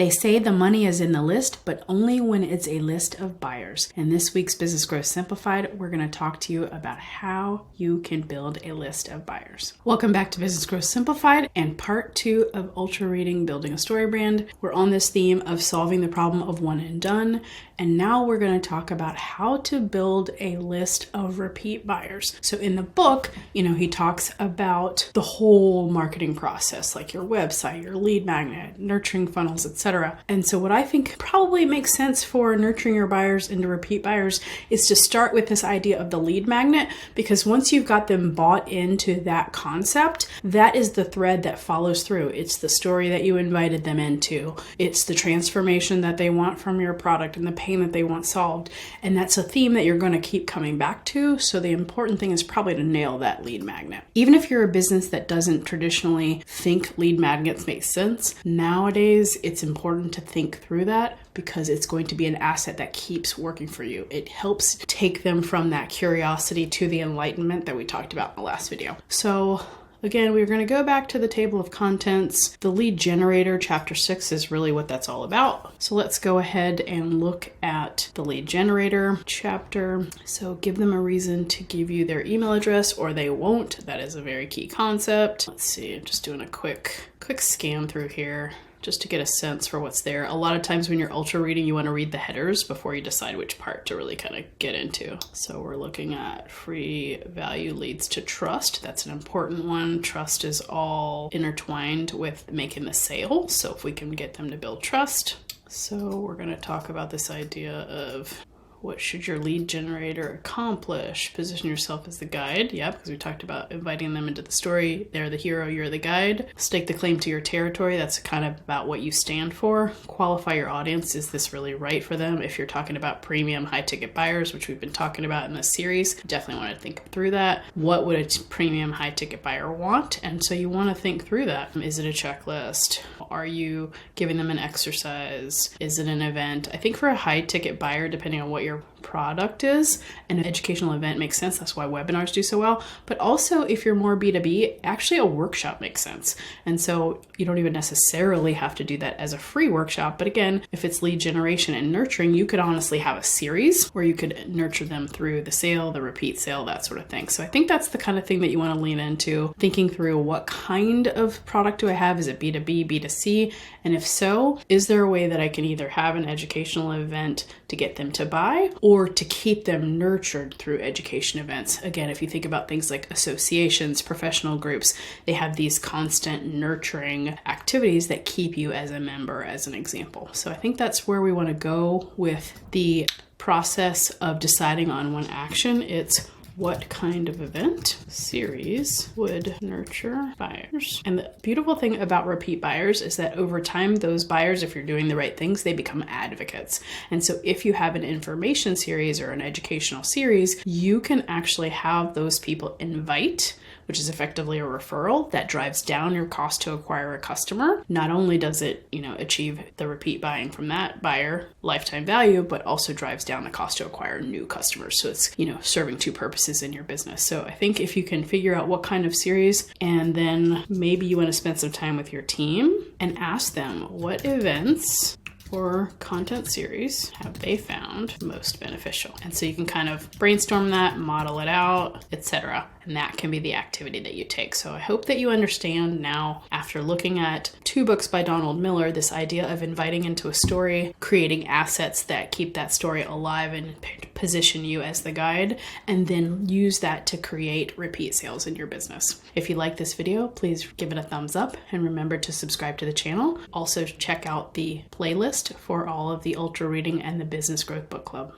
They say the money is in the list, but only when it's a list of buyers. In this week's Business Growth Simplified, we're going to talk to you about how you can build a list of buyers. Welcome back to Business Growth Simplified and part 2 of Ultra Reading Building a Story Brand. We're on this theme of solving the problem of one and done. And now we're going to talk about how to build a list of repeat buyers. So in the book, he talks about the whole marketing process, like your website, your lead magnet, nurturing funnels, etc. And so what I think probably makes sense for nurturing your buyers into repeat buyers is to start with this idea of the lead magnet, because once you've got them bought into that concept, that is the thread that follows through. It's the story that you invited them into. It's the transformation that they want from your product and the pain that they want solved. And that's a theme that you're going to keep coming back to. So the important thing is probably to nail that lead magnet. Even if you're a business that doesn't traditionally think lead magnets make sense, nowadays it's important to think through that because it's going to be an asset that keeps working for you. It helps take them from that curiosity to the enlightenment that we talked about in the last video. So again, we're going to go back to the table of contents. The lead generator, chapter 6, is really what that's all about. So let's go ahead and look at the lead generator chapter. So give them a reason to give you their email address or they won't. That is a very key concept. Let's see, I'm just doing a quick scan through here, just to get a sense for what's there. A lot of times when you're ultra reading, you want to read the headers before you decide which part to really kind of get into. So we're looking at free value leads to trust. That's an important one. Trust is all intertwined with making the sale. So if we can get them to build trust. So we're going to talk about this idea of what should your lead generator accomplish? Position yourself as the guide. Yeah, because we talked about inviting them into the story. They're the hero, you're the guide. Stake the claim to your territory. That's kind of about what you stand for. Qualify your audience. Is this really right for them? If you're talking about premium high ticket buyers, which we've been talking about in this series, definitely want to think through that. What would a premium high ticket buyer want? And so you want to think through that. Is it a checklist? Are you giving them an exercise? Is it an event? I think for a high ticket buyer, depending on what your product is, an educational event makes sense. That's why webinars do so well. But also if you're more B2B, actually a workshop makes sense. And so you don't even necessarily have to do that as a free workshop. But again, if it's lead generation and nurturing, you could honestly have a series where you could nurture them through the sale, the repeat sale, that sort of thing. So I think that's the kind of thing that you want to lean into, thinking through what kind of product do I have? Is it B2B, B2C? And if so, is there a way that I can either have an educational event to get them to buy or to keep them nurtured through education events? Again, if you think about things like associations, professional groups, they have these constant nurturing activities that keep you as a member, as an example. So I think that's where we want to go with the process of deciding on one action. It's what kind of event series would nurture buyers? And the beautiful thing about repeat buyers is that over time, those buyers, if you're doing the right things, they become advocates. And so if you have an information series or an educational series, you can actually have those people invite, which is effectively a referral that drives down your cost to acquire a customer. Not only does it, achieve the repeat buying from that buyer lifetime value, but also drives down the cost to acquire new customers. So it's, serving two purposes in your business. So I think if you can figure out what kind of series, and then maybe you want to spend some time with your team and ask them what events or content series have they found most beneficial? And so you can kind of brainstorm that, model it out, etc. And that can be the activity that you take. So I hope that you understand now, after looking at 2 books by Donald Miller, this idea of inviting into a story, creating assets that keep that story alive and position you as the guide, and then use that to create repeat sales in your business. If you like this video, please give it a thumbs up and remember to subscribe to the channel. Also check out the playlist for all of the Ultra Reading and the Business Growth Book Club.